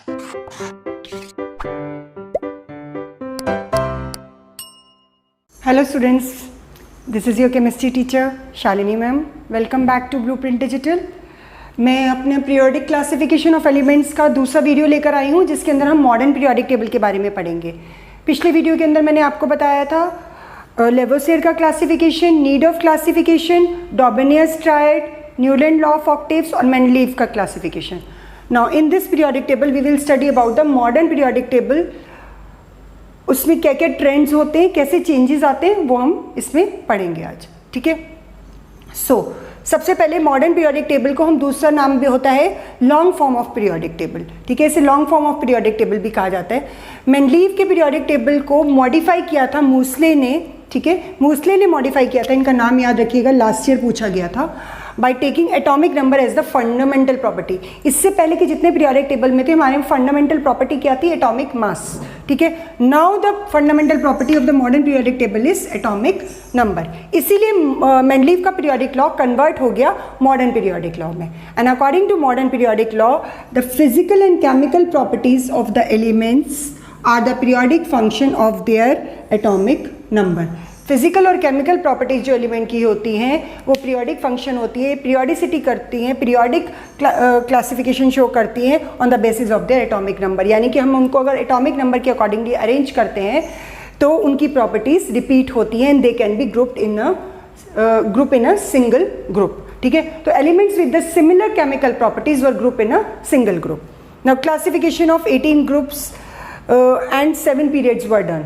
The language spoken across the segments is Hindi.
Hello students, this is your chemistry teacher Shalini ma'am. Welcome back to Blueprint Digital. मैं अपने पीरियोडिक क्लासिफिकेशन ऑफ एलिमेंट्स का दूसरा वीडियो लेकर आई हूँ, जिसके अंदर हम मॉडर्न पीरियोडिक टेबल के बारे में पढ़ेंगे. पिछले वीडियो के अंदर मैंने आपको बताया था लेवोसियर का classification, need of classification, Dobereiner's triad, Newland law of octaves और मेंडलीव का classification. Now in this periodic table we will study about the modern periodic table. उसमें क्या क्या ट्रेंड्स होते हैं, कैसे चेंजेस आते हैं, वो हम इसमें पढ़ेंगे आज. ठीक है. सबसे पहले मॉडर्न पीरियोडिक टेबल को हम दूसरा नाम भी होता है long form of periodic table. ठीक है, इसे long form of periodic table भी कहा जाता है. मेंडलीव के पीरियोडिक टेबल को मॉडिफाई किया था मूसले ने. ठीक है, मूसले ने मॉडिफाई किया था. इनका नाम याद रखिएगा, लास्ट ईयर पूछा गया था. By taking atomic number as the fundamental property. इससे पहले के जितने पीरियोडिक टेबल में थे, हमारे फंडामेंटल प्रॉपर्टी क्या थी? Atomic mass. ठीक है, now the fundamental property of the modern periodic table is atomic number. इसीलिए मेंडलीव का पीरियोडिक लॉ कन्वर्ट हो गया मॉडर्न पीरियोडिक लॉ में. And according to modern periodic law, the physical and chemical properties of the elements are the periodic function of their atomic number. Physical और केमिकल प्रॉपर्टीज जो एलिमेंट की होती हैं वो पीरियोडिक फंक्शन होती है, पीरियोडिसिटी करती हैं, पीरियोडिक क्लासिफिकेशन शो करती हैं on the basis of their atomic number. यानी कि हम उनको अगर एटॉमिक नंबर के अकॉर्डिंगली अरेंज करते हैं तो उनकी प्रॉपर्टीज रिपीट होती हैं and they can be grouped in a single group. ठीक है, तो elements with the similar chemical properties were group in a single group. Now classification of 18 groups and 7 periods were done.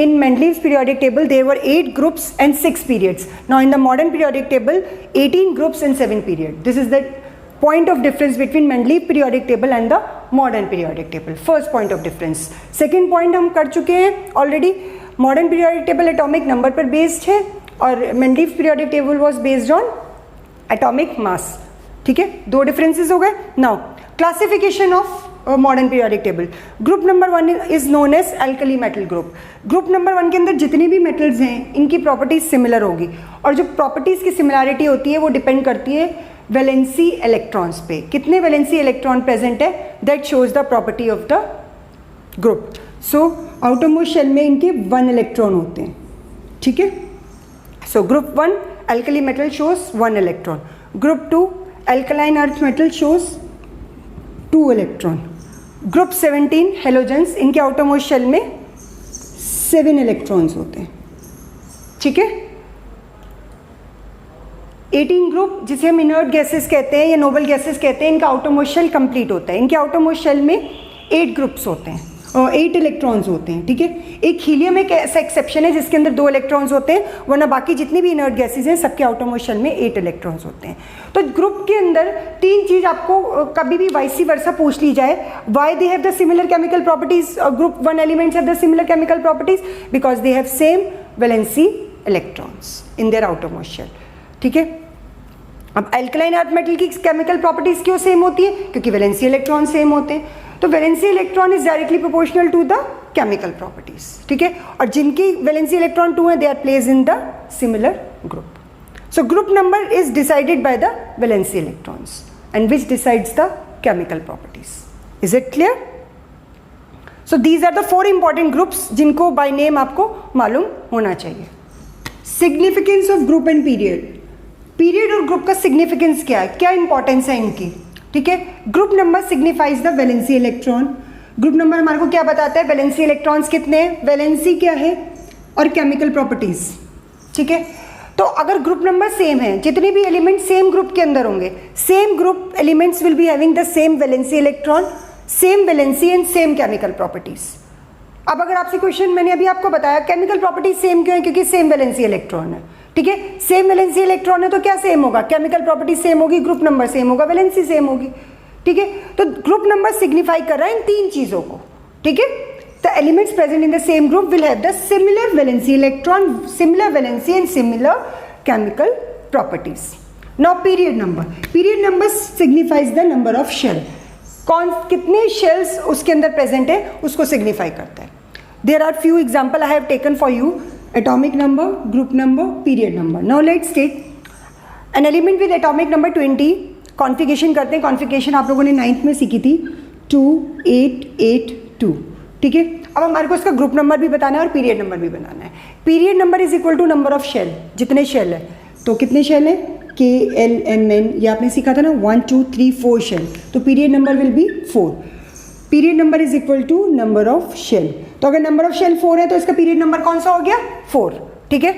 In Mendeleev's periodic table, there were 8 groups and 6 periods. Now, in the modern periodic table, 18 groups and 7 periods. This is the point of difference between Mendeleev periodic table and the modern periodic table. First point of difference. Second point हम कर चुके हैं already. Modern periodic table atomic number पर based है और Mendeleev's periodic table was based on atomic mass. ठीक है, दो differences हो गए. Now, classification of modern periodic table. Group number 1 is known as alkali metal group. Group number 1 के अंदर जितने भी मेटल्स हैं इनकी प्रॉपर्टीज सिमिलर होगी, और जो प्रॉपर्टीज की सिमिलैरिटी होती है वो डिपेंड करती है वैलेंसी इलेक्ट्रॉन्स पे. कितने वैलेंसी इलेक्ट्रॉन प्रेजेंट है, that shows the property of the group. So outermost shell में इनके 1 इलेक्ट्रॉन होते हैं. ठीक है, so group 1 alkali metal shows 1 electron. Group 2 alkaline earth metal shows 2 electron. Group 17 halogens, इनके आउटरमोस्ट शेल में 7 इलेक्ट्रॉन्स होते हैं. ठीक है, 18 ग्रुप जिसे हम इनर्ट गैसेस कहते हैं या नोबल गैसेस कहते हैं, इनका आउटरमोस्ट शेल कंप्लीट होता है. इनके आउटरमोस्ट शेल में 8 ग्रुप्स होते हैं और 8 इलेक्ट्रॉन्स होते हैं. ठीक है, एक हीलियम एक ऐसा एक्सेप्शन है जिसके अंदर 2 इलेक्ट्रॉन्स होते हैं, वरना बाकी जितनी भी इनर्ट गैसेस हैं सबके आउटरमोस्ट शेल में 8 इलेक्ट्रॉन्स होते हैं. तो ग्रुप के अंदर 3 चीज आपको कभी भी वाइस वर्सा पूछ ली जाए, why they have the similar chemical properties. Group 1 elements have the similar chemical properties because they have same valency electrons in their outermost shell. ठीक है, अब एल्कलाइन अर्थ मेटल की केमिकल प्रॉपर्टीज क्यों सेम होती है? क्योंकि वैलेंसी इलेक्ट्रॉन सेम होते हैं. तो valency electron is directly proportional to the chemical properties. ठीक है, और जिनकी वैलेंसी इलेक्ट्रॉन 2 है, they are placed in the similar group. So group number is decided by the valency electrons and which decides the chemical properties. Is it clear? So these are the 4 important groups जिनको बाय नेम आपको मालूम होना चाहिए. Significance of group and period. Period और ग्रुप का सिग्निफिकेंस क्या है, क्या इंपॉर्टेंस है इनकी? ठीक है, group number signifies the valency electron. Group number हमारे को क्या बताता है? वैलेंसी इलेक्ट्रॉन्स कितने हैं, वैलेंसी क्या है और केमिकल प्रॉपर्टीज. ठीक है, तो अगर ग्रुप नंबर सेम है, जितने भी एलिमेंट सेम ग्रुप के अंदर होंगे, same group elements will be having the same valency electron, same valency and same chemical properties. अब अगर आपसे क्वेश्चन, मैंने अभी आपको बताया केमिकल प्रॉपर्टीज सेम क्यों है? क्योंकि सेम वैलेंसी इलेक्ट्रॉन है. ठीक है, सेम वैलेंसी इलेक्ट्रॉन है तो क्या सेम होगा? केमिकल प्रॉपर्टी सेम होगी, ग्रुप नंबर सेम होगा, वैलेंसी सेम होगी. ठीक है, तो ग्रुप नंबर सिग्निफाई कर रहा है इन 3 चीजों को. ठीक है, the elements present in the same group will have the similar valency electron, similar valency and similar chemical properties. Now period number. Period number signifies the number of shell. कौन कितने शेल्स उसके अंदर प्रेजेंट है उसको सिग्निफाई करता है. There are few example I have taken for you. atomic number, group number, period number. Now let's take an element with atomic number 20. Configuration करते हैं. कॉन्फ़िगरेशन आप लोगों ने 9th में सीखी थी. 2882, ठीक है। अब हमारे को इसका ग्रुप नंबर भी बताना है और पीरियड नंबर भी बनाना है। Period number is equal to number of shell, जितने शेल है, तो कितने शेल है, KLMN, ये आपने सीखा था ना, 1 2 3 4 शेल, तो period number will be 4। Period number is equal to number of shell, तो अगर नंबर ऑफ शेल 4 है तो इसका पीरियड नंबर कौन सा हो गया, 4, ठीक है।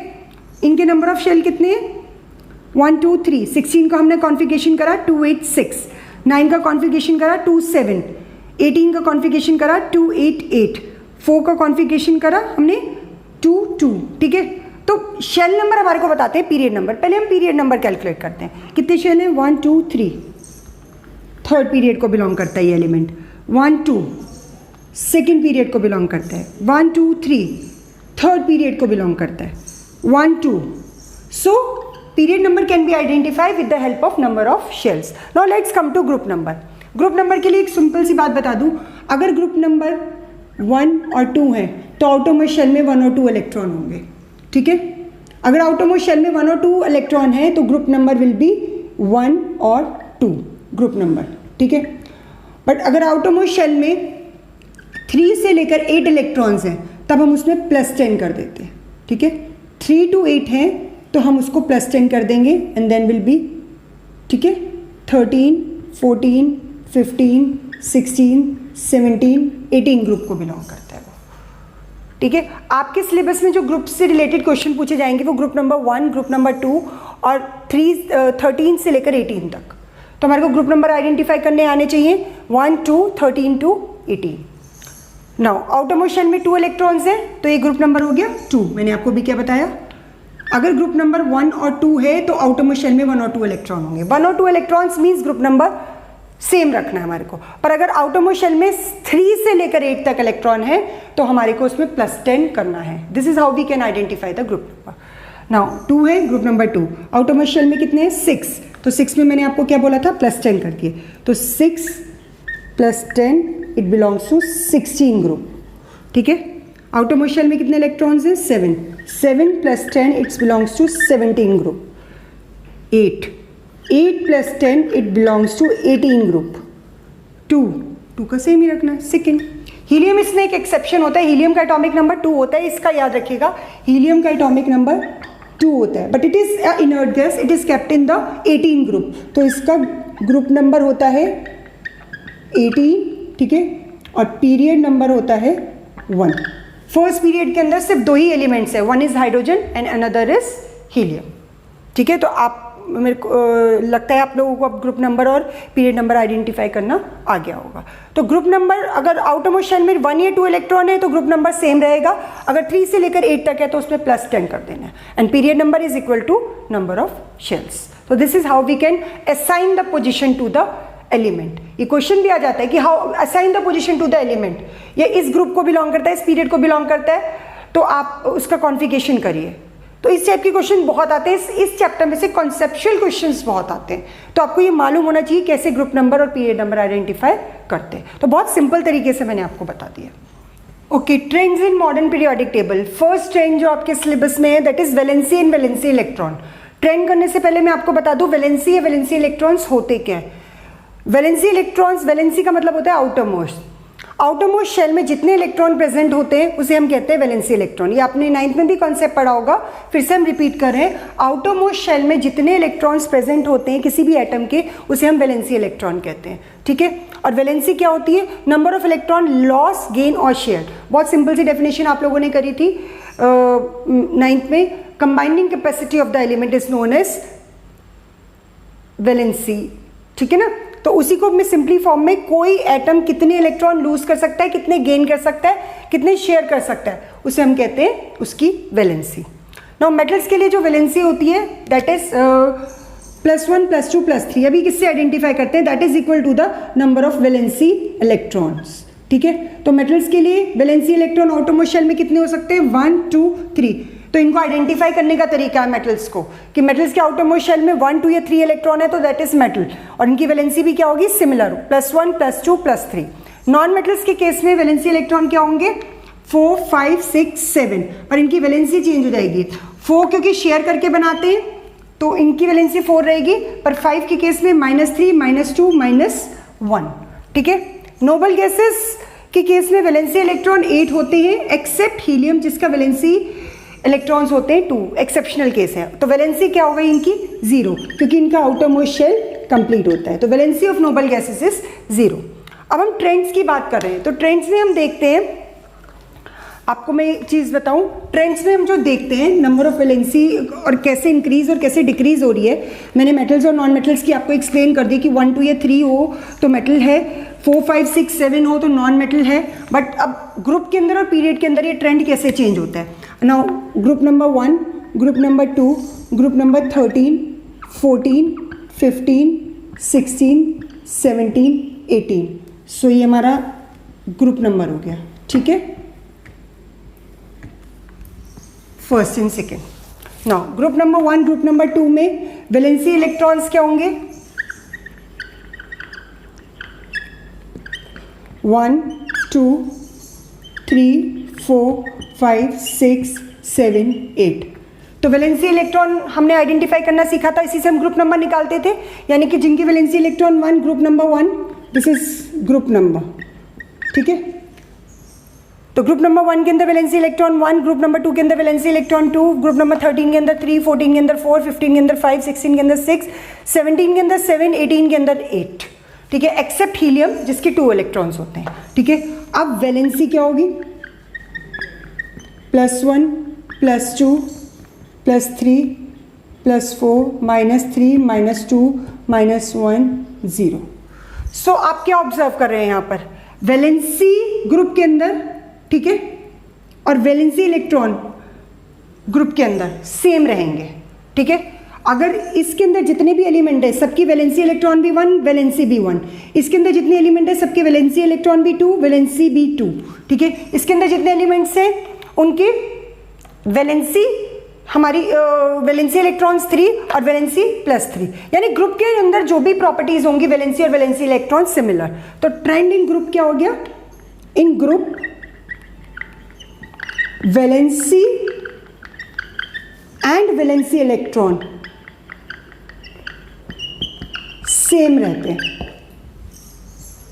इनके नंबर ऑफ शेल कितने हैं, 1 2 3, 16 का हमने कॉन्फ़िगरेशन करा 286, 9 का कॉन्फ़िगरेशन करा 27, 18 का कॉन्फ़िगरेशन करा 288, 4 का कॉन्फ़िगरेशन करा हमने 22, ठीक है। तो शेल नंबर हमारे को बताते हैं पीरियड नंबर। पहले हम पीरियड नंबर कैलकुलेट करते हैं, कितने शेल हैं, 1 2 3, थर्ड पीरियड को बिलोंग करता है ये एलिमेंट, 1 2 सेकेंड पीरियड को बिलोंग करता है, 1 2 3 थर्ड पीरियड को बिलोंग करता है, 1 2। So period number can be identify with the help of number of shells. Now let's come to group number. Group number के लिए एक सिंपल सी बात बता दूं, अगर ग्रुप नंबर 1 और 2 है तो आउटरमोस्ट शेल में 1 और 2 इलेक्ट्रॉन होंगे, ठीक है। अगर आउटरमोस्ट शेल में 1 और 2 इलेक्ट्रॉन है तो ग्रुप नंबर विल बी 1 और 2 ग्रुप नंबर, ठीक है। बट अगर आउटरमोस्ट शेल में 3 से लेकर 8 इलेक्ट्रॉन्स हैं तब हम उसमें +10 कर देते हैं, ठीक है। 3 to 8 हैं तो हम उसको +10 कर देंगे एंड देन विल बी, ठीक है, 13 14 15 16 17 18 ग्रुप को बिलोंग करता है वो, ठीक है। आपके सिलेबस में जो ग्रुप से रिलेटेड क्वेश्चन पूछे जाएंगे वो ग्रुप नंबर 1, ग्रुप नंबर 2 और 13 से लेकर 18 तक। तो हमारे को ग्रुप नंबर आइडेंटिफाई करने आने चाहिए 1 2 13 to 18। नाउ आउटरमोस्ट शेल में 2 इलेक्ट्रॉन्स हैं तो ये ग्रुप नंबर हो गया 2। मैंने आपको भी क्या बताया, अगर ग्रुप नंबर 1 और 2 है तो आउटरमोस्ट शेल में 1 और 2 इलेक्ट्रॉन होंगे। 1 और 2 electrons means group number same रखना है हमारे को। पर अगर आउटरमोस्ट शेल में 3 से लेकर 8 तक इलेक्ट्रॉन है तो हमारे को उसमें +10 करना है। This is how we can identify the group number. Now 2 है ग्रुप नंबर 2, आउटरमोस्ट शेल में कितने हैं, 6, तो 6 में मैंने आपको क्या बोला था, +10 कर दिए, तो 6 + 10 इट बिलोंग्स टू 16 ग्रुप, ठीक है। आउटरमोस्ट शेल में कितने इलेक्ट्रॉन्स हैं, 7 + 10 it's belongs to 17 group, 8 + 10 it belongs to 18 group, 2 का सेम ही रखना है। सेकेंड हीलियम, इसमें एक एक्सेप्शन होता है, हीलियम का एटॉमिक नंबर 2 होता है, इसका याद रखिएगा, हीलियम का एटॉमिक नंबर 2 होता है, but it is inert gas, it is kept in the 18 group, तो इसका ग्रुप नंबर होता है 18, ठीक है, और पीरियड नंबर होता है 1। फर्स्ट पीरियड के अंदर सिर्फ 2 ही एलिमेंट्स है, one is hydrogen and another is helium, ठीक है। तो आप, मेरे को लगता है आप लोगों को अब ग्रुप नंबर और पीरियड नंबर आइडेंटिफाई करना आ गया होगा। तो ग्रुप नंबर अगर आउटरमोस्ट शेल में 1 या 2 इलेक्ट्रॉन है तो ग्रुप नंबर सेम रहेगा, अगर 3 से लेकर 8 तक है तो उसमें +10 कर देना है, and period number is equal to number of shells. तो this is how we can assign the position to the element. ये क्वेश्चन भी आ जाता है कि how assign the position to the element, ये इस ग्रुप को बिलोंग करता है, इस पीरियड को बिलोंग करता है, तो आप उसका कॉन्फ़िगरेशन करिए। तो इस टाइप के क्वेश्चन बहुत आते हैं, इस चैप्टर में से कॉन्सेप्चुअल क्वेश्चंस बहुत आते हैं, तो आपको ये मालूम होना चाहिए कैसे ग्रुप नंबर और पीरियड नंबर आइडेंटिफाई करते हैं। तो बहुत सिंपल तरीके से मैंने आपको बता दिया। Okay, trends in modern periodic table. First trend जो आपके सिलेबस में है that is valency and valency electron. Trend करने से पहले मैं आपको बता दूं वैलेंसी या वैलेंसी इलेक्ट्रॉन्स होते क्या है। वैलेंसी इलेक्ट्रॉन्स, वैलेंसी का मतलब होता है आउटरमोस्ट। आउटरमोस्ट शेल में जितने इलेक्ट्रॉन प्रेजेंट होते हैं उसे हम कहते हैं वैलेंसी इलेक्ट्रॉन। ये आपने 9th में भी कॉन्सेप्ट पढ़ा होगा, फिर से हम रिपीट कर रहे हैं। आउटरमोस्ट शेल में जितने इलेक्ट्रॉन्स प्रेजेंट होते हैं किसी भी एटम के, उसे हम वैलेंसी इलेक्ट्रॉन कहते हैं, ठीक है। और वैलेंसी क्या होती है, number of electron loss, gain और शेयर। बहुत सिंपल सी डेफिनेशन आप लोगों ने करी थी 9th में। Combining capacity of the element is known as valency, ठीक है ना। तो उसी को मैं सिंपली फॉर्म में, कोई एटम कितने इलेक्ट्रॉन लूज कर सकता है, कितने गेन कर सकता है, कितने शेयर कर सकता है, उसे हम कहते हैं उसकी वैलेंसी। नाउ मेटल्स के लिए जो वैलेंसी होती है दैट इज +1 +2 +3। अभी किससे आइडेंटिफाई करते हैं, that is equal to the number of valency electrons, ठीक है। तो मेटल्स के लिए वैलेंसी इलेक्ट्रॉन आउटरमोस्ट शेल में कितने हो सकते हैं, 1 2 3। तो इनको आइडेंटिफाई करने का तरीका है मेटल्स को, कि मेटल्स के आउटरमोस्ट शेल में 1 2 या 3 इलेक्ट्रॉन है तो दैट इज मेटल, और इनकी वैलेंसी भी क्या होगी, सिमिलर, +1 +2 +3। नॉन मेटल्स के केस में वैलेंसी इलेक्ट्रॉन क्या होंगे, 4 5 6 7, और इनकी वैलेंसी चेंज हो जाएगी। 4 क्योंकि शेयर करके बनाते हैं तो इनकी वैलेंसी 4 रहेगी, पर 5 के केस में -3 -2 -1, ठीक है। नोबल गैसेस के केस में वैलेंसी इलेक्ट्रॉन 8 होते हैं एक्सेप्ट हीलियम जिसका वैलेंसी इलेक्ट्रॉन्स होते हैं 2, एक्सेप्शनल केस है। तो वैलेंसी क्या हो गई इनकी 0 क्योंकि इनका आउटर मोस्ट शेल कंप्लीट होता है। तो valency of noble gases is 0। अब हम ट्रेंड्स की बात कर रहे हैं। तो ट्रेंड्स में हम देखते हैं, आपको मैं एक चीज़ बताऊं, ट्रेंड्स में हम जो देखते हैं नंबर ऑफ वैलेंसी और कैसे इंक्रीज और कैसे डिक्रीज हो रही है, मैंने मेटल्स और नॉन मेटल्स की आपको एक्सप्लेन कर दी कि 1 2 या 3 हो तो मेटल है, 4 5 6 7 हो तो नॉन मेटल है। बट अब ग्रुप के अंदर और पीरियड के अंदर ये ट्रेंड कैसे चेंज होता है। Now group number 1, group number 2, group number 13, 14, 15, 16, 17, 18। सो ये हमारा ग्रुप नंबर हो गया, ठीक है, first and second. Now group number 1, group number 2 में वैलेंसी इलेक्ट्रॉन्स क्या होंगे 1 2 3 4 5 6 7 8। तो वैलेंसी इलेक्ट्रॉन हमने आइडेंटिफाई करना सीखा था, इसी से हम ग्रुप नंबर निकालते थे, यानी कि जिनकी valency electron 1, group number 1, this is group number, ठीक है। तो ग्रुप नंबर 1 के अंदर वैलेंसी इलेक्ट्रॉन 1, ग्रुप नंबर 2 के अंदर वैलेंसी इलेक्ट्रॉन 2, ग्रुप नंबर 13 के अंदर 3, 14 के अंदर 4, 15 के अंदर 5, 16 के अंदर 6, 17 के अंदर 7, 18 के अंदर 8, ठीक है, एक्सेप्ट हीलियम जिसके 2 इलेक्ट्रॉन्स होते हैं, ठीक है। अब वैलेंसी क्या होगी +1 +2 +3 +4 -3 -2 -1 0। सो आप क्या ऑब्जर्व कर रहे हैं यहाँ पर, वैलेंसी ग्रुप के अंदर, ठीक है, और वैलेंसी इलेक्ट्रॉन ग्रुप के अंदर सेम रहेंगे, ठीक है। अगर इसके अंदर जितने भी एलिमेंट है सबकी वैलेंसी इलेक्ट्रॉन भी 1, वैलेंसी भी 1, इसके अंदर जितने एलिमेंट है सबके वैलेंसी इलेक्ट्रॉन भी 2, वैलेंसी भी 2, ठीक है। इसके अंदर जितने एलिमेंट्स हैं उनकी वैलेंसी, हमारी वैलेंसी इलेक्ट्रॉन्स 3 और वैलेंसी +3, यानी ग्रुप के अंदर जो भी प्रॉपर्टीज होंगी वैलेंसी और वैलेंसी इलेक्ट्रॉन सिमिलर। तो ट्रेंड इन ग्रुप क्या हो गया, in group valency and valency electron same रहते हैं,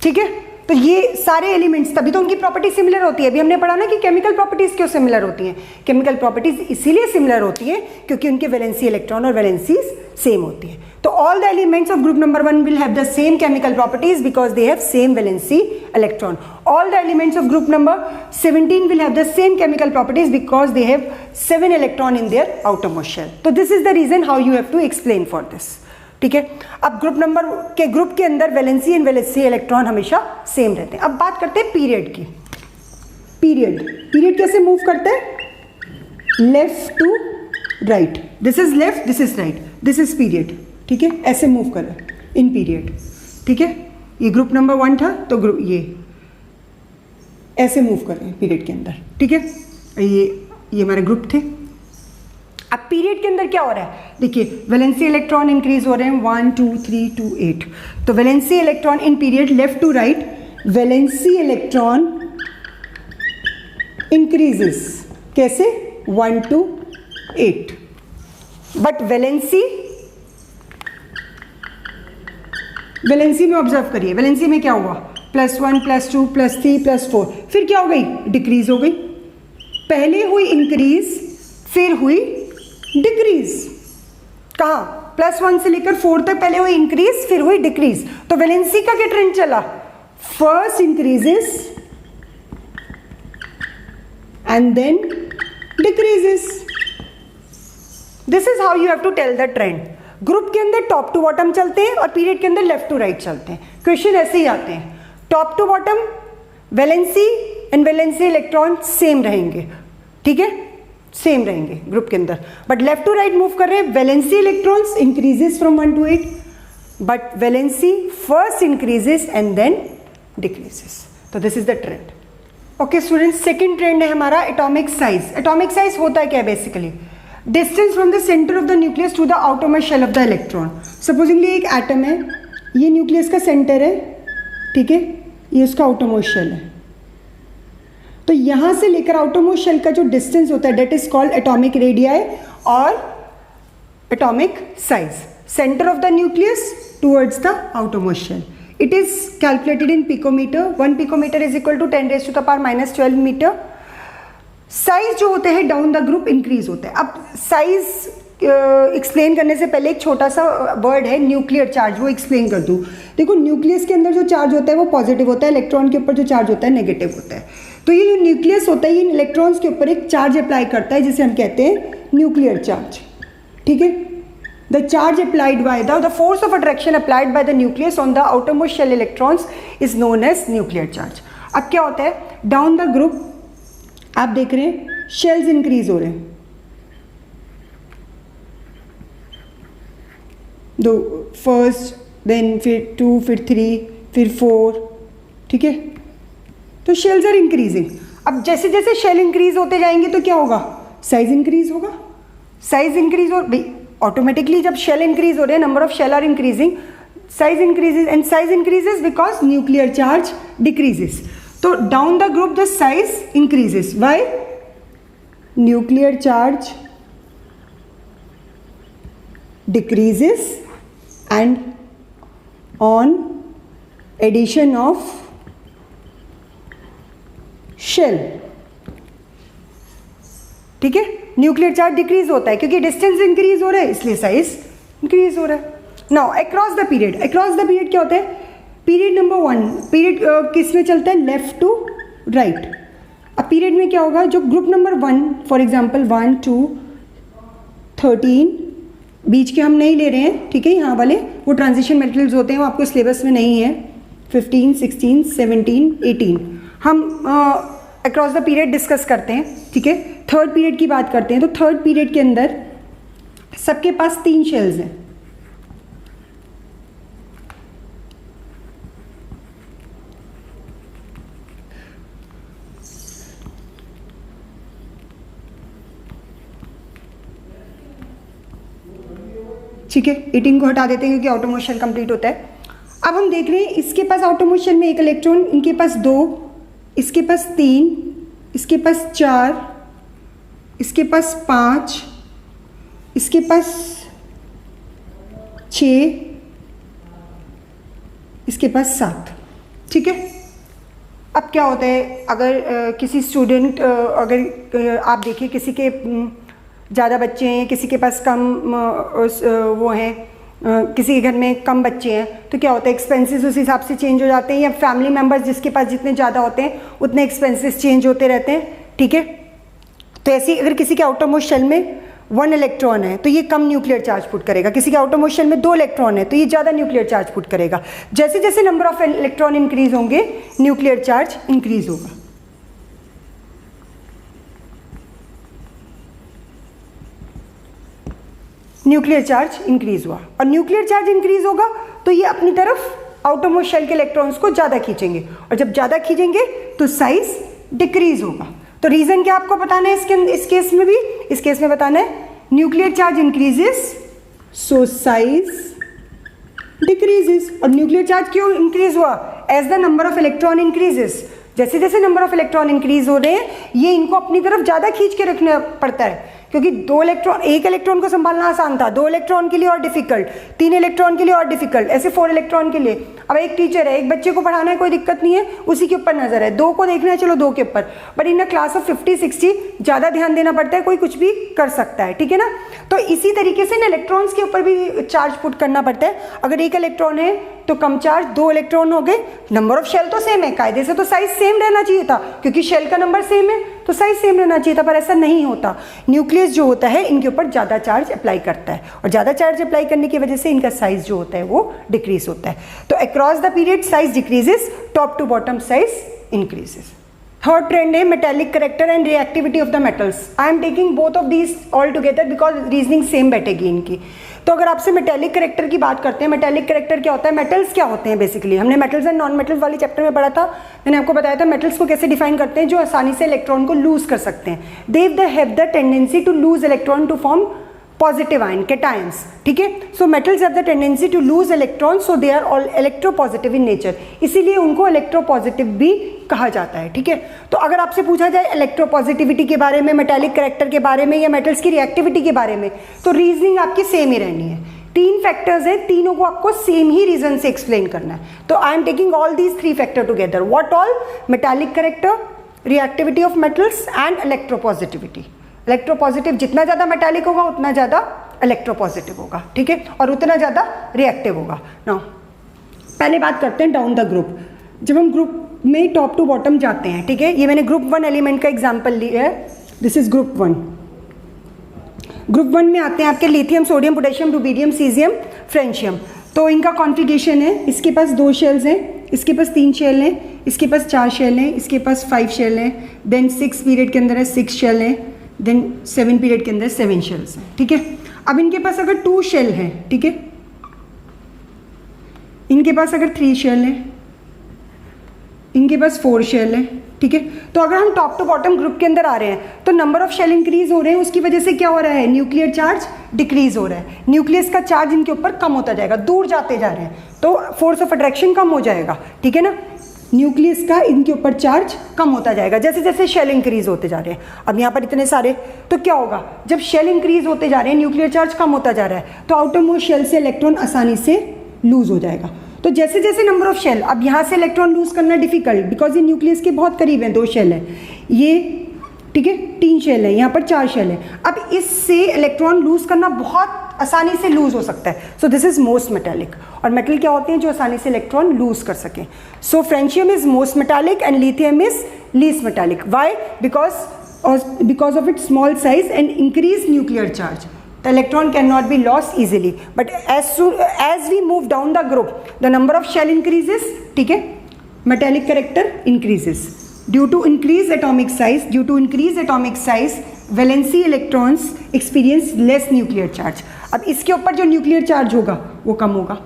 ठीक है। तो ये सारे एलिमेंट्स, तभी तो उनकी प्रॉपर्टी सिमिलर होती है। अभी हमने पढ़ा ना कि केमिकल प्रॉपर्टीज क्यों सिमिलर होती हैं। केमिकल प्रॉपर्टीज इसीलिए सिमिलर होती है क्योंकि उनके वैलेंसी इलेक्ट्रॉन और वैलेंसीज सेम होती है। तो all the elements of group number 1 will have the same chemical properties because they have same valency electron. All the elements of group number 17 will have the same chemical properties because they have 7 electron in their outer most shell. तो this is the reason how you have to explain for this, ठीक है। अब ग्रुप के अंदर वैलेंसी एंड वैलेंसी इलेक्ट्रॉन हमेशा सेम रहते हैं। अब बात करते हैं पीरियड की। पीरियड कैसे मूव करते हैं, left to right, this is left, this is right, this is period, ठीक है, ऐसे मूव करें इन पीरियड, ठीक है। ये ग्रुप नंबर 1 था तो ग्रुप ये ऐसे मूव कर रहे हैं पीरियड के अंदर, ठीक है। ये हमारे ग्रुप थे। अब पीरियड के अंदर क्या हो रहा है, देखिए वैलेंसी इलेक्ट्रॉन इंक्रीज हो रहे हैं 1 2 3 2 8। तो valency electron in period left to right, valency electron increases कैसे 1 to 8, बट वैलेंसी में ऑब्जर्व करिए, वैलेंसी में क्या हुआ +1 +2 +3 +4, फिर क्या हो गई, डिक्रीज हो गई। पहले हुई इंक्रीज फिर हुई डिक्रीज, कहाँ +1 से लेकर 4 तक पहले हुई इंक्रीज फिर हुई डिक्रीज। तो वैलेंसी का क्या ट्रेंड चला, first increases and then decreases. This is how you have to tell the trend. Group के अंदर टॉप टू बॉटम चलते हैं और पीरियड के अंदर लेफ्ट टू राइट चलते हैं। क्वेश्चन ऐसे ही आते हैं, top to bottom valency and valency electron same रहेंगे, ठीक है, सेम रहेंगे ग्रुप के अंदर, but left to right move कर रहे हैं। Valency electrons increases from 1 to 8, but valency first increases and then decreases. तो this is the trend. Okay students, second trend है हमारा एटॉमिक साइज। एटॉमिक साइज होता है क्या, basically distance from the centre of the nucleus to the outermost shell of the electron. Supposingly एक एटम है, ये न्यूक्लियस का सेंटर है, ठीक है, ये उसका आउटरमोस्ट शेल है। तो यहाँ से लेकर आउटरमोस्ट शेल का जो डिस्टेंस होता है that is called atomic radii और atomic size. Centre of the nucleus towards the outermost shell, it is calculated in picometer. 1 picometer is equal to 10⁻⁻12 metre. Size जो होते हैं डाउन द ग्रुप इंक्रीज होता है. अब साइज एक्सप्लेन करने से पहले एक छोटा सा वर्ड है न्यूक्लियर चार्ज, वो एक्सप्लेन कर दूँ. देखो न्यूक्लियस के अंदर जो चार्ज होता है वो पॉजिटिव होता है, इलेक्ट्रॉन के ऊपर जो चार्ज होता है नेगेटिव होता है. तो ये जो न्यूक्लियस होता है ये इलेक्ट्रॉन्स के ऊपर एक चार्ज अप्लाई करता है जिसे हम कहते हैं न्यूक्लियर चार्ज. ठीक है. The charge applied by the force of attraction applied by the nucleus on the outermost shell electrons is known as nuclear charge. अब क्या होता है, डाउन द ग्रुप आप देख रहे हैं शेल्स इंक्रीज हो रहे हैं. दो फर्स्ट, देन फिर 2, फिर 3, फिर 4. ठीक है. तो शेल्स आर इंक्रीजिंग. अब जैसे जैसे शेल इंक्रीज होते जाएंगे तो क्या होगा, साइज इंक्रीज होगा. साइज इंक्रीज हो भाई ऑटोमेटिकली, जब शेल इंक्रीज हो रहे हैं number of shell are increasing, size increases and size increases because nuclear charge decreases. तो down the group the size increases. Why? Nuclear charge decreases and on addition of shell. ठीक है. न्यूक्लियर चार्ज डिक्रीज होता है क्योंकि डिस्टेंस इंक्रीज हो रहा है इसलिए साइज इंक्रीज हो रहा है. Now across the period. Across the period क्या होता है, पीरियड नंबर 1 पीरियड किस में चलता है, लेफ्ट टू राइट. अब पीरियड में क्या होगा, जो ग्रुप नंबर 1 फॉर एग्जांपल 1, 2, 13 बीच के हम नहीं ले रहे हैं. ठीक है. यहाँ वाले वो ट्रांजिशन मेटल्स होते हैं, वो आपको सिलेबस में नहीं है. 15, 16, 17, 18 हम अक्रॉस द पीरियड डिस्कस करते हैं. ठीक है. थर्ड पीरियड की बात करते हैं. तो थर्ड पीरियड के अंदर सबके पास 3 शेल्स हैं. ठीक है. 18 को हटा देते हैं क्योंकि आउटरमोस्ट शेल कंप्लीट होता है. अब हम देख रहे हैं इसके पास आउटरमोस्ट शेल में 1 इलेक्ट्रॉन, इनके पास 2, इसके पास 3, इसके पास 4, इसके पास 5, इसके पास 6, इसके पास 7. ठीक है. अब क्या होता है, अगर किसी स्टूडेंट अगर आप देखिए किसी के ज़्यादा बच्चे हैं, किसी के पास कम वो हैं, किसी के घर में कम बच्चे हैं, तो क्या होता है एक्सपेंसेस उस हिसाब से चेंज हो जाते हैं, या फैमिली मेम्बर्स जिसके पास जितने ज़्यादा होते हैं उतने एक्सपेंसेस चेंज होते रहते हैं. ठीक है. तो ऐसे ही अगर किसी के आउटरमोस्ट शेल में 1 इलेक्ट्रॉन है तो ये कम न्यूक्लियर चार्ज पुट करेगा. किसी के आउटरमोस्ट शेल में 2 इलेक्ट्रॉन है तो ये ज़्यादा न्यूक्लियर चार्ज पुट करेगा. जैसे जैसे नंबर ऑफ इलेक्ट्रॉन इंक्रीज होंगे न्यूक्लियर चार्ज इंक्रीज होगा. न्यूक्लियर चार्ज इंक्रीज हुआ और न्यूक्लियर चार्ज इंक्रीज होगा तो ये अपनी तरफ आउटरमोस्ट शेल के इलेक्ट्रॉन्स को ज़्यादा खींचेंगे, और जब ज़्यादा खींचेंगे तो साइज डिक्रीज होगा. तो रीज़न क्या आपको बताना है इस केस में भी, इस केस में बताना है nuclear charge increases so size decreases. और न्यूक्लियर चार्ज क्यों इंक्रीज हुआ, as the number of electron increases. जैसे जैसे नंबर ऑफ इलेक्ट्रॉन इंक्रीज हो रहे हैं ये इनको अपनी तरफ ज़्यादा खींच के रखना पड़ता है, क्योंकि 2 इलेक्ट्रॉन, 1 इलेक्ट्रॉन को संभालना आसान था, 2 इलेक्ट्रॉन के लिए और डिफिकल्ट, 3 इलेक्ट्रॉन के लिए और डिफिकल्ट, ऐसे 4 इलेक्ट्रॉन के लिए. अब एक टीचर है, एक बच्चे को पढ़ाना है कोई दिक्कत नहीं है, उसी के ऊपर नजर है, 2 को देखना है चलो 2 के ऊपर, but in a class of 50, 60 ज़्यादा ध्यान देना पड़ता है, कोई कुछ भी कर सकता है. ठीक है ना. तो इसी तरीके से ना इलेक्ट्रॉन्स के ऊपर भी चार्ज पुट करना पड़ता है. अगर 1 इलेक्ट्रॉन है तो कम चार्ज, 2 इलेक्ट्रॉन हो गए, नंबर ऑफ शेल तो सेम है, कायदे से तो साइज सेम रहना चाहिए था क्योंकि शेल का नंबर सेम है तो साइज सेम रहना चाहिए था, पर ऐसा नहीं होता. न्यूक्लियस जो होता है इनके ऊपर ज़्यादा चार्ज अप्लाई करता है और ज़्यादा चार्ज अप्लाई करने की वजह से इनका साइज जो होता है वो डिक्रीज होता है. तो across the period size decreases, top to bottom size increases. Third trend है metallic character and reactivity of the metals. I am taking both of these all together because reasoning same बैठेगी इनकी. तो अगर आपसे मेटेलिक करेक्टर की बात करते हैं, मेटेलिक करेक्टर क्या होता है, मेटल्स क्या होते हैं बेसिकली, हमने मेटल्स एंड नॉन मेटल्स वाली चैप्टर में पढ़ा था, मैंने आपको बताया था मेटल्स को कैसे डिफाइन करते हैं, जो आसानी से इलेक्ट्रॉन को लूज कर सकते हैं. They have the tendency to lose electron to form positive ion cations. ठीक है. So metals have the tendency to lose electron, so they are all electropositive in nature, इसीलिए उनको इलेक्ट्रोपॉजिटिव भी कहा जाता है. ठीक है. तो अगर आपसे पूछा जाए इलेक्ट्रोपॉजिटिविटी के बारे में, मेटेलिक करेक्टर के बारे में या मेटल्स की रिएक्टिविटी के बारे में, तो रीजनिंग आपकी सेम ही रहनी है. तीन फैक्टर्स हैं, तीनों को आपको सेम ही रीजन से एक्सप्लेन करना है. तो आई am taking all these three factor together. What all? Metallic character, reactivity of metals and electropositivity. Electropositive जितना ज़्यादा मेटालिक होगा उतना ज़्यादा इलेक्ट्रोपॉजिटिव होगा, ठीक है, और उतना ज़्यादा रिएक्टिव होगा. नाउ पहले बात करते हैं डाउन द ग्रुप. जब हम ग्रुप में टॉप टू बॉटम जाते हैं, ठीक है, ये मैंने ग्रुप 1 एलिमेंट का एग्जांपल लिया है. This is group 1. ग्रुप 1 में आते हैं आपके lithium, sodium, potassium, rubidium, caesium, francium. तो इनका कॉन्फ़िगरेशन है, इसके पास 2 शेल्स हैं, इसके पास 3 शेल हैं, इसके पास 4 शेल हैं, इसके पास 5 शेल हैं, देन 6 पीरियड के अंदर है 6 शेल हैं, देन 7 पीरियड के अंदर 7 शेल्स हैं, ठीक है. अब इनके पास अगर 2 शेल हैं, ठीक है, इनके पास अगर 3 शेल हैं, इनके पास 4 शेल है, ठीक है. तो अगर हम टॉप टू बॉटम ग्रुप के अंदर आ रहे हैं तो नंबर ऑफ शेल इंक्रीज हो रहे हैं, उसकी वजह से क्या हो रहा है? न्यूक्लियर चार्ज डिक्रीज हो रहा है. न्यूक्लियस का चार्ज इनके ऊपर कम होता जाएगा, दूर जाते जा रहे हैं, तो फोर्स ऑफ अट्रैक्शन कम हो जाएगा, ठीक है ना. न्यूक्लियस का इनके ऊपर चार्ज कम होता जाएगा जैसे जैसे शेल इंक्रीज होते जा रहे हैं. अब यहाँ पर इतने सारे, तो क्या होगा? जब शेल इंक्रीज होते जा रहे हैं, न्यूक्लियर चार्ज कम होता जा रहा है, तो आउटर मोस्ट शेल से इलेक्ट्रॉन आसानी से लूज हो जाएगा. तो जैसे जैसे नंबर ऑफ शेल, अब यहाँ से इलेक्ट्रॉन लूज करना डिफिकल्ट, बिकॉज ये न्यूक्लियस के बहुत करीब हैं, 2 शेल है, ये, ठीक है, 3 शेल है, यहाँ पर 4 शेल है. अब इससे इलेक्ट्रॉन लूज करना बहुत आसानी से लूज हो सकता है. So this is most metallic. और मेटल क्या होते हैं जो आसानी से इलेक्ट्रॉन लूज कर सकें? So francium is most metallic and lithium is least metallic. Why? Because of its small size and increase nuclear charge. The electron cannot be lost easily, but as we move down the group, the number of shell increases, ठीक है, metallic character increases due to increased atomic size. Due to increased atomic size, valency electrons experience less nuclear charge. अब इसके ऊपर जो न्यूक्लियर चार्ज होगा वो कम होगा,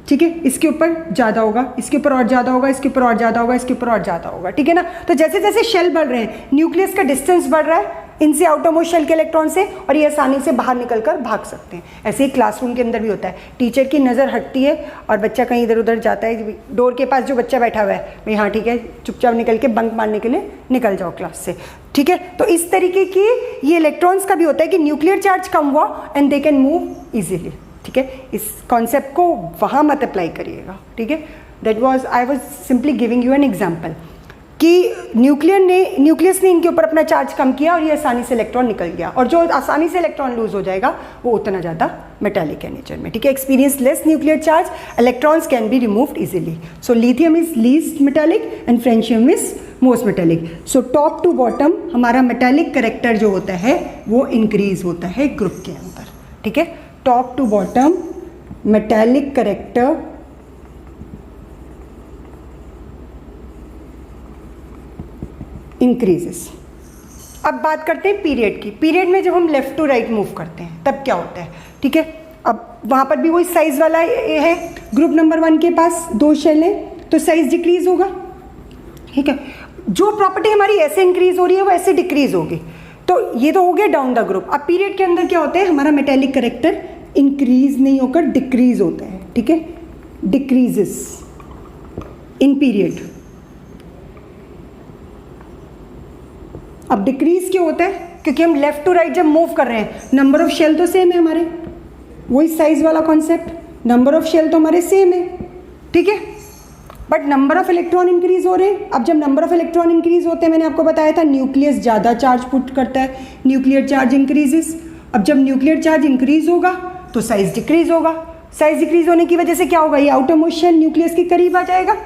ठीक है, इसके ऊपर ज़्यादा होगा, इसके ऊपर और ज़्यादा होगा, इसके ऊपर और ज़्यादा होगा, इसके ऊपर और ज़्यादा होगा, ठीक है ना. तो जैसे जैसे शेल बढ़ रहे हैं, न्यूक्लियस का डिस्टेंस बढ़ रहा है इनसे, आउटरमोस्ट शेल के इलेक्ट्रॉन से, और ये आसानी से बाहर निकलकर भाग सकते हैं. ऐसे ही क्लासरूम के अंदर भी होता है, टीचर की नज़र हटती है और बच्चा कहीं इधर उधर जाता है, डोर के पास जो बच्चा बैठा हुआ है, भाई हाँ ठीक है, चुपचाप निकल के बंक मारने के लिए निकल जाओ क्लास से, ठीक है. तो इस तरीके की ये इलेक्ट्रॉन्स का भी होता है कि न्यूक्लियर चार्ज कम हुआ and they can move easily, ठीक है. इस कॉन्सेप्ट को वहाँ मत अप्लाई करिएगा, ठीक है. That was, I was simply giving you an example कि न्यूक्लियस ने इनके ऊपर अपना चार्ज कम किया और ये आसानी से इलेक्ट्रॉन निकल गया, और जो आसानी से इलेक्ट्रॉन लूज हो जाएगा वो उतना ज़्यादा मेटालिक है नेचर में, ठीक है. Experience less nuclear charge, electrons can be removed easily. So lithium is least metallic and francium is most metallic. So top to bottom हमारा मेटालिक करेक्टर जो होता है वो इंक्रीज होता है ग्रुप के अंदर, ठीक है. Top to bottom metallic character increases. अब बात करते हैं पीरियड की. पीरियड में जब हम लेफ्ट टू राइट मूव करते हैं तब क्या होता है, ठीक है. अब वहाँ पर भी वही साइज वाला है, ग्रुप नंबर 1 के पास 2 शेल हैं तो साइज डिक्रीज होगा, ठीक है. जो प्रॉपर्टी हमारी ऐसे इंक्रीज हो रही है वो ऐसे डिक्रीज होगी. तो ये तो हो गया डाउन द ग्रुप. अब पीरियड के अंदर क्या होता है, हमारा मेटेलिक करेक्टर इंक्रीज नहीं होकर डिक्रीज होता है, ठीक है, डिक्रीजेस इन पीरियड. अब डिक्रीज क्यों होता है? क्योंकि हम लेफ्ट टू राइट जब मूव कर रहे हैं, नंबर ऑफ शेल तो सेम है हमारे, वही साइज वाला कॉन्सेप्ट, नंबर ऑफ शेल तो हमारे सेम है, ठीक है, but number of electron increase हो रहे हैं. अब जब नंबर ऑफ इलेक्ट्रॉन इंक्रीज होते हैं, मैंने आपको बताया था न्यूक्लियस ज़्यादा चार्ज पुट करता है, न्यूक्लियर चार्ज इंक्रीजेस. अब जब न्यूक्लियर चार्ज इंक्रीज होगा तो साइज डिक्रीज होगा. साइज डिक्रीज होने की वजह से क्या होगा, ये आउटर मोस्ट शेल न्यूक्लियस के करीब आ जाएगा.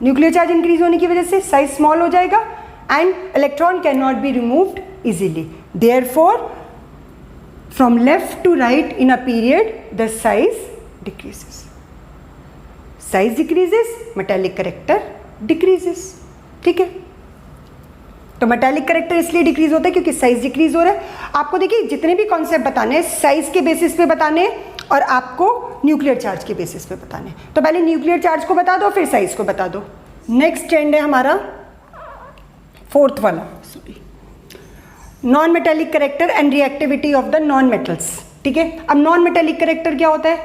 न्यूक्लियर चार्ज इंक्रीज होने की वजह से साइज स्मॉल हो जाएगा and electron cannot be removed easily. Therefore, from left to right in a period, the size decreases. Size decreases, metallic character decreases. ठीक है. तो मेटालिक करेक्टर इसलिए डिक्रीज होता है क्योंकि साइज डिक्रीज हो रहा है. आपको देखिए जितने भी कॉन्सेप्ट बताने हैं साइज के बेसिस पे बताने हैं और आपको न्यूक्लियर चार्ज के बेसिस पे बताने हैं. तो पहले न्यूक्लियर चार्ज को बता दो, फिर साइज को बता दो. नेक्स्ट ट्रेंड है हमारा 4th वाला, non metallic character and reactivity of the non metals, ठीक है. अब नॉन मेटेलिक करेक्टर क्या होता है?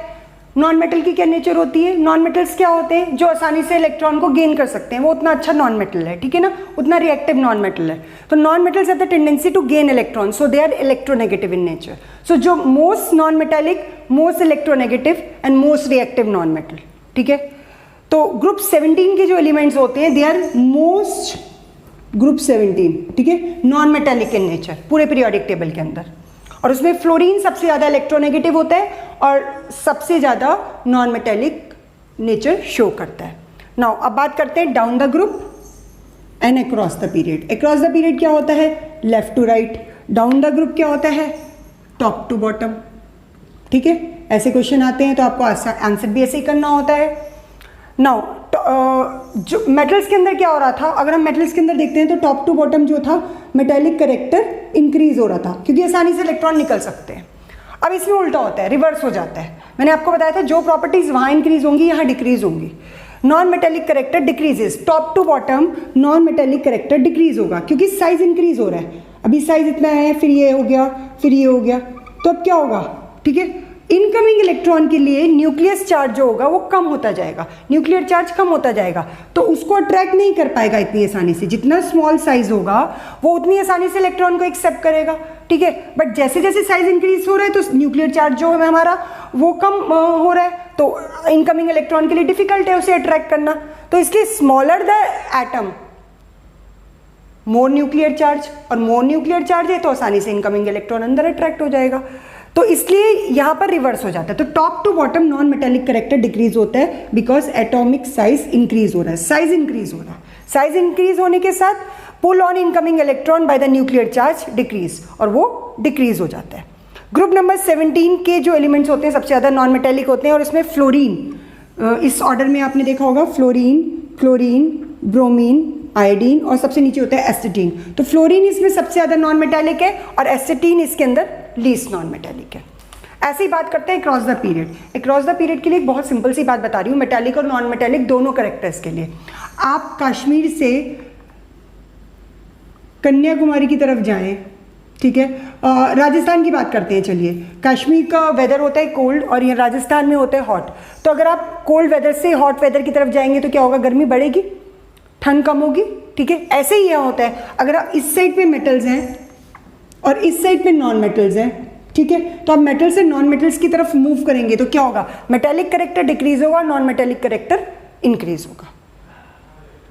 नॉन मेटल की क्या नेचर होती है? नॉन मेटल्स क्या होते हैं? जो आसानी से इलेक्ट्रॉन को गेन कर सकते हैं, वो उतना अच्छा नॉन मेटल है, ठीक है ना, उतना रिएक्टिव नॉन मेटल है। तो non metals have the tendency to gain electron, so they are electronegative in nature. So जो most non metallic, most electronegative and most reactive non metal, ठीक है। तो ग्रुप 17 के जो एलिमेंट्स होते हैं, दे आर मोस्ट ग्रुप 17, ठीक है, नॉन मेटेलिक इन नेचर पूरे पीरियोडिक टेबल के अंदर। और उसमें फ्लोरीन सबसे ज़्यादा इलेक्ट्रोनेगेटिव होता है और सबसे ज़्यादा नॉन मेटेलिक नेचर शो करता है। नाउ अब बात करते हैं down the group and across the period. Across the period क्या होता है? Left to right. Down the group क्या होता है? टॉप टू बॉटम, ठीक है। ऐसे क्वेश्चन आते हैं तो आपको आंसर भी ऐसे ही करना होता है। नाउ जो मेटल्स के अंदर क्या हो रहा था, अगर हम मेटल्स के अंदर देखते हैं तो टॉप टू बॉटम जो था मेटेलिक करेक्टर इंक्रीज हो रहा था, क्योंकि आसानी से इलेक्ट्रॉन निकल सकते हैं। अब इसमें उल्टा होता है, रिवर्स हो जाता है। मैंने आपको बताया था जो प्रॉपर्टीज वहाँ इंक्रीज होंगी यहाँ डिक्रीज होंगी। Non metallic character decreases, top to bottom non metallic character decrease होगा, क्योंकि साइज इंक्रीज हो रहा है। अभी साइज इतना है, फिर ये हो गया, फिर ये हो गया, तो अब क्या होगा, ठीक है, इनकमिंग इलेक्ट्रॉन के लिए न्यूक्लियस चार्ज जो होगा वो कम होता जाएगा, न्यूक्लियर चार्ज कम होता जाएगा, तो उसको अट्रैक्ट नहीं कर पाएगा इतनी आसानी से। जितना स्मॉल साइज होगा वो उतनी आसानी से इलेक्ट्रॉन को एक्सेप्ट करेगा, ठीक है। बट जैसे जैसे साइज इंक्रीज हो रहा है तो न्यूक्लियर चार्ज जो है हमारा वो कम हो रहा है, तो इनकमिंग इलेक्ट्रॉन के लिए डिफिकल्ट है उसे अट्रैक्ट करना। तो इसलिए smaller the atom more nuclear charge, और मोर न्यूक्लियर चार्ज है तो आसानी से इनकमिंग इलेक्ट्रॉन अंदर अट्रैक्ट हो जाएगा। तो इसलिए यहाँ पर रिवर्स हो जाता है। तो top to bottom non metallic character decrease होता है बिकॉज एटॉमिक साइज इंक्रीज हो रहा है, साइज इंक्रीज हो रहा है। साइज इंक्रीज होने के साथ pull on incoming electron by the nuclear charge decrease, और वो डिक्रीज हो जाता है। ग्रुप नंबर 17 के जो एलिमेंट्स होते हैं सबसे ज़्यादा नॉन मेटेलिक होते हैं, और इसमें फ्लोरीन, इस ऑर्डर में आपने देखा होगा, फ्लोरीन, क्लोरीन, ब्रोमीन, आयोडीन, और सबसे नीचे होता है एसिटीन। तो फ्लोरीन इसमें सबसे ज़्यादा नॉन मेटेलिक है और एसिटीन इसके अंदर लीस्ट नॉन मेटेलिक है। ऐसे ही बात करते हैं across the period. Across the period के लिए एक बहुत सिंपल सी बात बता रही हूँ, मेटेलिक और नॉन मेटेलिक दोनों करेक्टर्स के लिए। आप कश्मीर से कन्याकुमारी की तरफ जाएं, ठीक है, राजस्थान की बात करते हैं, चलिए। कश्मीर का वेदर होता है कोल्ड और ये राजस्थान में होता है हॉट। तो अगर आप कोल्ड वेदर से हॉट वेदर की तरफ जाएंगे तो क्या होगा, गर्मी बढ़ेगी, ठंड कम होगी, ठीक है। ऐसे ही यहाँ होता है, अगर आप इस साइड पे मेटल्स हैं और इस साइड पे नॉन मेटल्स हैं, ठीक है, तो आप मेटल से नॉन मेटल्स की तरफ मूव करेंगे तो क्या होगा, मेटेलिक करेक्टर डिक्रीज होगा, नॉन मेटेलिक करेक्टर इंक्रीज होगा,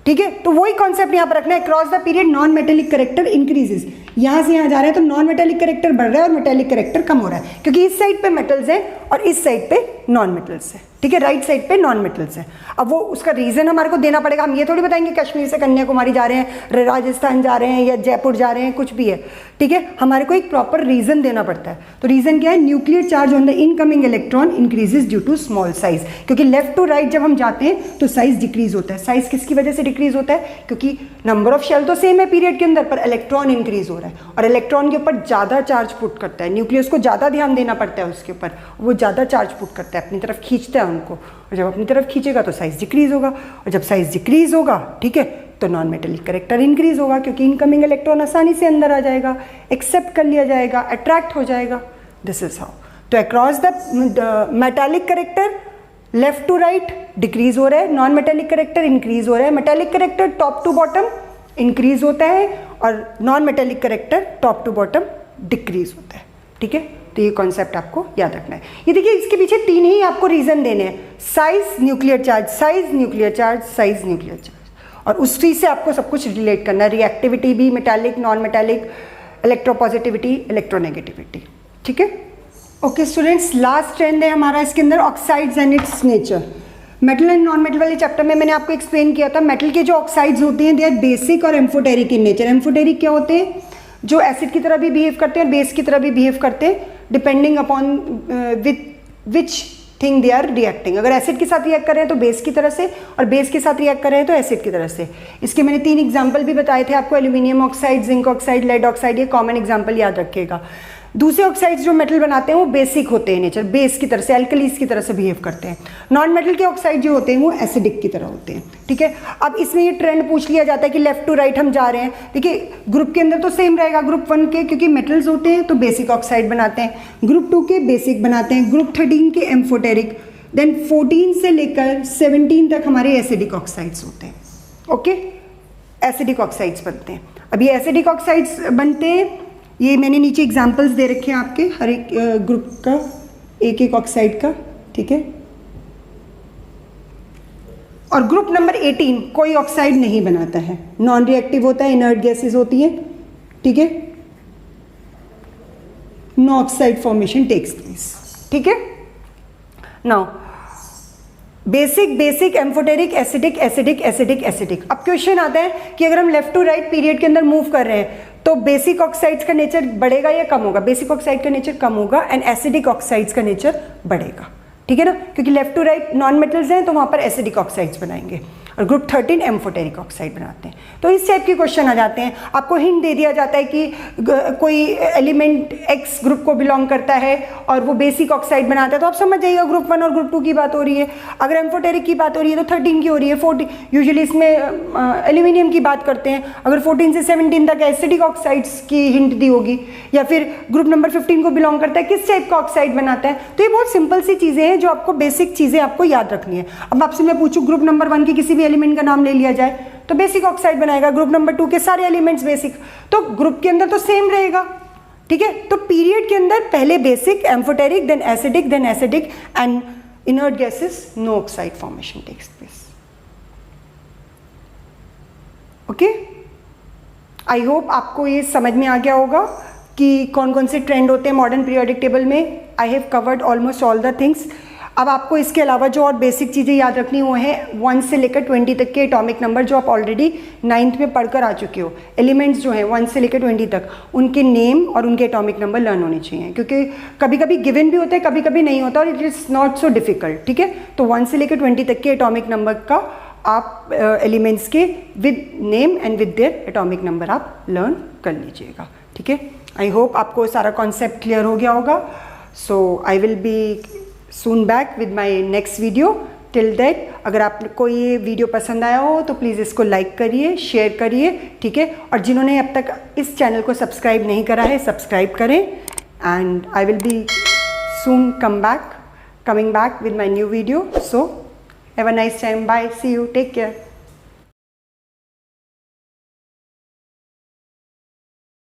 ठीक है। तो वही कॉन्सेप्ट यहाँ पर रखना है, cross the period non metallic character increases. यहाँ से यहाँ जा रहे हैं तो नॉन मेटेलिक करेक्टर बढ़ रहा है और मेटेलिक करेक्टर कम हो रहा है, क्योंकि इस साइड पे मेटल्स है और इस साइड पे नॉन मेटल्स है, ठीक है, राइट साइड पे नॉन मेटल्स है। अब वो उसका रीजन हमारे को देना पड़ेगा, हम ये थोड़ी बताएंगे कश्मीर से कन्याकुमारी जा रहे हैं, राजस्थान जा रहे हैं या जयपुर जा रहे हैं, कुछ भी है, ठीक है, हमारे को एक प्रॉपर रीजन देना पड़ता है। तो रीजन क्या है, nuclear charge on the incoming electron increases due to small size, क्योंकि लेफ्ट टू राइट जब हम जाते हैं तो साइज डिक्रीज होता है। साइज किसकी वजह से डिक्रीज होता है, क्योंकि नंबर ऑफ शेल तो सेम है पीरियड के अंदर, पर इलेक्ट्रॉन इंक्रीज हो रहा है और इलेक्ट्रॉन के ऊपर ज़्यादा चार्ज पुट करता है, न्यूक्लियस को ज़्यादा ध्यान देना पड़ता है उसके ऊपर, वो ज़्यादा चार्ज पुट करता है, अपनी तरफ खींचता है उनको, और जब अपनी तरफ खींचेगा तो साइज डिक्रीज होगा, और जब साइज डिक्रीज होगा, ठीक है, तो नॉन मेटेलिक करेक्टर इंक्रीज होगा, क्योंकि इनकमिंग इलेक्ट्रॉन आसानी से अंदर आ जाएगा, एक्सेप्ट कर लिया जाएगा, अट्रैक्ट हो जाएगा। This is how. तो across the metallic character left to right decrease हो रहा है, नॉन मेटेलिक करेक्टर इंक्रीज हो रहा है, metallic character top to bottom increase होता है और non metallic character top to bottom decrease होता है, ठीक है। तो ये कॉन्सेप्ट आपको याद रखना है। ये देखिए, इसके पीछे तीन ही आपको रीजन देने हैं, size, nuclear charge, size, nuclear charge, size, nuclear charge, और उसी से आपको सब कुछ रिलेट करना है, रिएक्टिविटी भी, metallic, non metallic, electropositivity, electronegativity, ठीक है। ओके स्टूडेंट्स, लास्ट ट्रेंड है हमारा इसके अंदर oxides and it's nature. Metal and non metal वाले चैप्टर में मैंने आपको एक्सप्लेन किया था, मेटल के जो ऑक्साइड्स होते हैं दे आर बेसिक और एम्फोटेरिक इन नेचर। एम्फोटेरिक क्या होते हैं, जो एसिड की तरह भी बिहेव करते हैं और बेस की तरह भी बिहेव करते हैं, depending upon which thing they are reacting. अगर एसिड के साथ रिएक्ट कर रहे हैं तो बेस की तरह से, और बेस के साथ रिएक्ट कर रहे हैं तो एसिड की तरह से। इसके मैंने 3 एग्जाम्पल भी बताए थे आपको, aluminium oxide, zinc oxide, lead oxide, ये कॉमन एग्जाम्पल याद रखिएगा। दूसरे ऑक्साइड्स जो मेटल बनाते हैं वो बेसिक होते हैं नेचर, बेस की तरह से, एल्कलीज की तरह से बिहेव करते हैं। नॉन मेटल के ऑक्साइड जो होते हैं वो एसिडिक की तरह होते हैं, ठीक है। अब इसमें ये ट्रेंड पूछ लिया जाता है कि लेफ्ट टू राइट हम जा रहे हैं, देखिए ग्रुप के अंदर तो सेम रहेगा, ग्रुप 1 के क्योंकि मेटल्स होते हैं तो बेसिक ऑक्साइड बनाते हैं, ग्रुप 2 के बेसिक बनाते हैं, ग्रुप 13 के एम्फोटेरिक, देन 14 से लेकर 17 तक हमारे एसिडिक ऑक्साइड्स होते हैं। ओके, एसिडिक ऑक्साइड्स बनते हैं। अब ये एसिडिक ऑक्साइड्स बनते हैं, ये मैंने नीचे एग्जांपल्स दे रखे हैं आपके हर एक ग्रुप का, एक एक ऑक्साइड का, ठीक है। और ग्रुप नंबर 18 कोई ऑक्साइड नहीं बनाता है, नॉन रिएक्टिव होता है, इनर्ट गैसेस होती है, ठीक है। No oxide formation takes place, ठीक है। Now basic amphoteric, acidic acidic acidic acidic. अब क्वेश्चन आता है कि अगर हम लेफ्ट टू राइट पीरियड के अंदर मूव कर रहे हैं तो बेसिक ऑक्साइड्स का नेचर बढ़ेगा या कम होगा? बेसिक ऑक्साइड का नेचर कम होगा एंड एसिडिक ऑक्साइड्स का नेचर बढ़ेगा, ठीक है ना, क्योंकि left to right non metals हैं तो वहां पर एसिडिक ऑक्साइड्स बनाएंगे और ग्रुप 13 एम्फोटेरिक ऑक्साइड बनाते हैं। तो इस टाइप के क्वेश्चन आ जाते हैं। आपको हिंट दे दिया जाता है कि कोई एलिमेंट एक्स ग्रुप को बिलोंग करता है और वो बेसिक ऑक्साइड बनाता है, तो आप समझ जाइएगा ग्रुप 1 और ग्रुप 2 की बात हो रही है। अगर एम्फोटेरिक की बात हो रही है तो 13 की हो रही है, 14 यूजुअली इसमें एल्यूमिनियम की बात करते हैं। अगर 14 से 17 तक एसिडिक ऑक्साइड्स की हिंट दी होगी, या फिर ग्रुप नंबर 15 को बिलोंग करता है, किस टाइप का ऑक्साइड बनाता है। तो ये बहुत सिंपल सी चीज़ें हैं जो आपको बेसिक चीज़ें आपको याद रखनी है। अब आपसे मैं पूछूं ग्रुप नंबर 1 की किसी भी एलिमेंट का नाम ले लिया जाए तो बेसिक ऑक्साइड बनाएगा, ग्रुप नंबर 2 के सारे एलिमेंट्स बेसिक, तो ग्रुप के अंदर तो सेम रहेगा, ठीक है। तो पीरियड के अंदर पहले basic, amphoteric, then acidic and inert gases, no oxide formation takes place. Okay, I hope आपको ये समझ में आ गया होगा कि कौन कौन से ट्रेंड होते हैं मॉडर्न पीरियोडिक टेबल में। I have covered almost all the things. अब आपको इसके अलावा जो और बेसिक चीज़ें याद रखनी वो है 1 से लेकर 20 तक के एटॉमिक नंबर जो आप ऑलरेडी 9th में पढ़कर आ चुके हो। एलिमेंट्स जो हैं 1 से लेकर 20 तक, उनके नेम और उनके एटॉमिक नंबर लर्न होने चाहिए, क्योंकि कभी कभी गिवन भी होते हैं, कभी कभी नहीं होता, और it is not so difficult, ठीक है। तो 1 से लेकर 20 तक के एटॉमिक नंबर का आप एलिमेंट्स के with name and with their atomic number आप लर्न कर लीजिएगा, ठीक है। आई होप आपको सारा कॉन्सेप्ट क्लियर हो गया होगा। So I will be soon back with my next video. Till that, अगर आपको ये वीडियो पसंद आया हो तो प्लीज़ इसको लाइक करिए, शेयर करिए, ठीक है। और जिन्होंने अब तक इस चैनल को सब्सक्राइब नहीं करा है, सब्सक्राइब करें। And I will be soon coming back with my new video. So have a nice time. Bye. See you. Take care.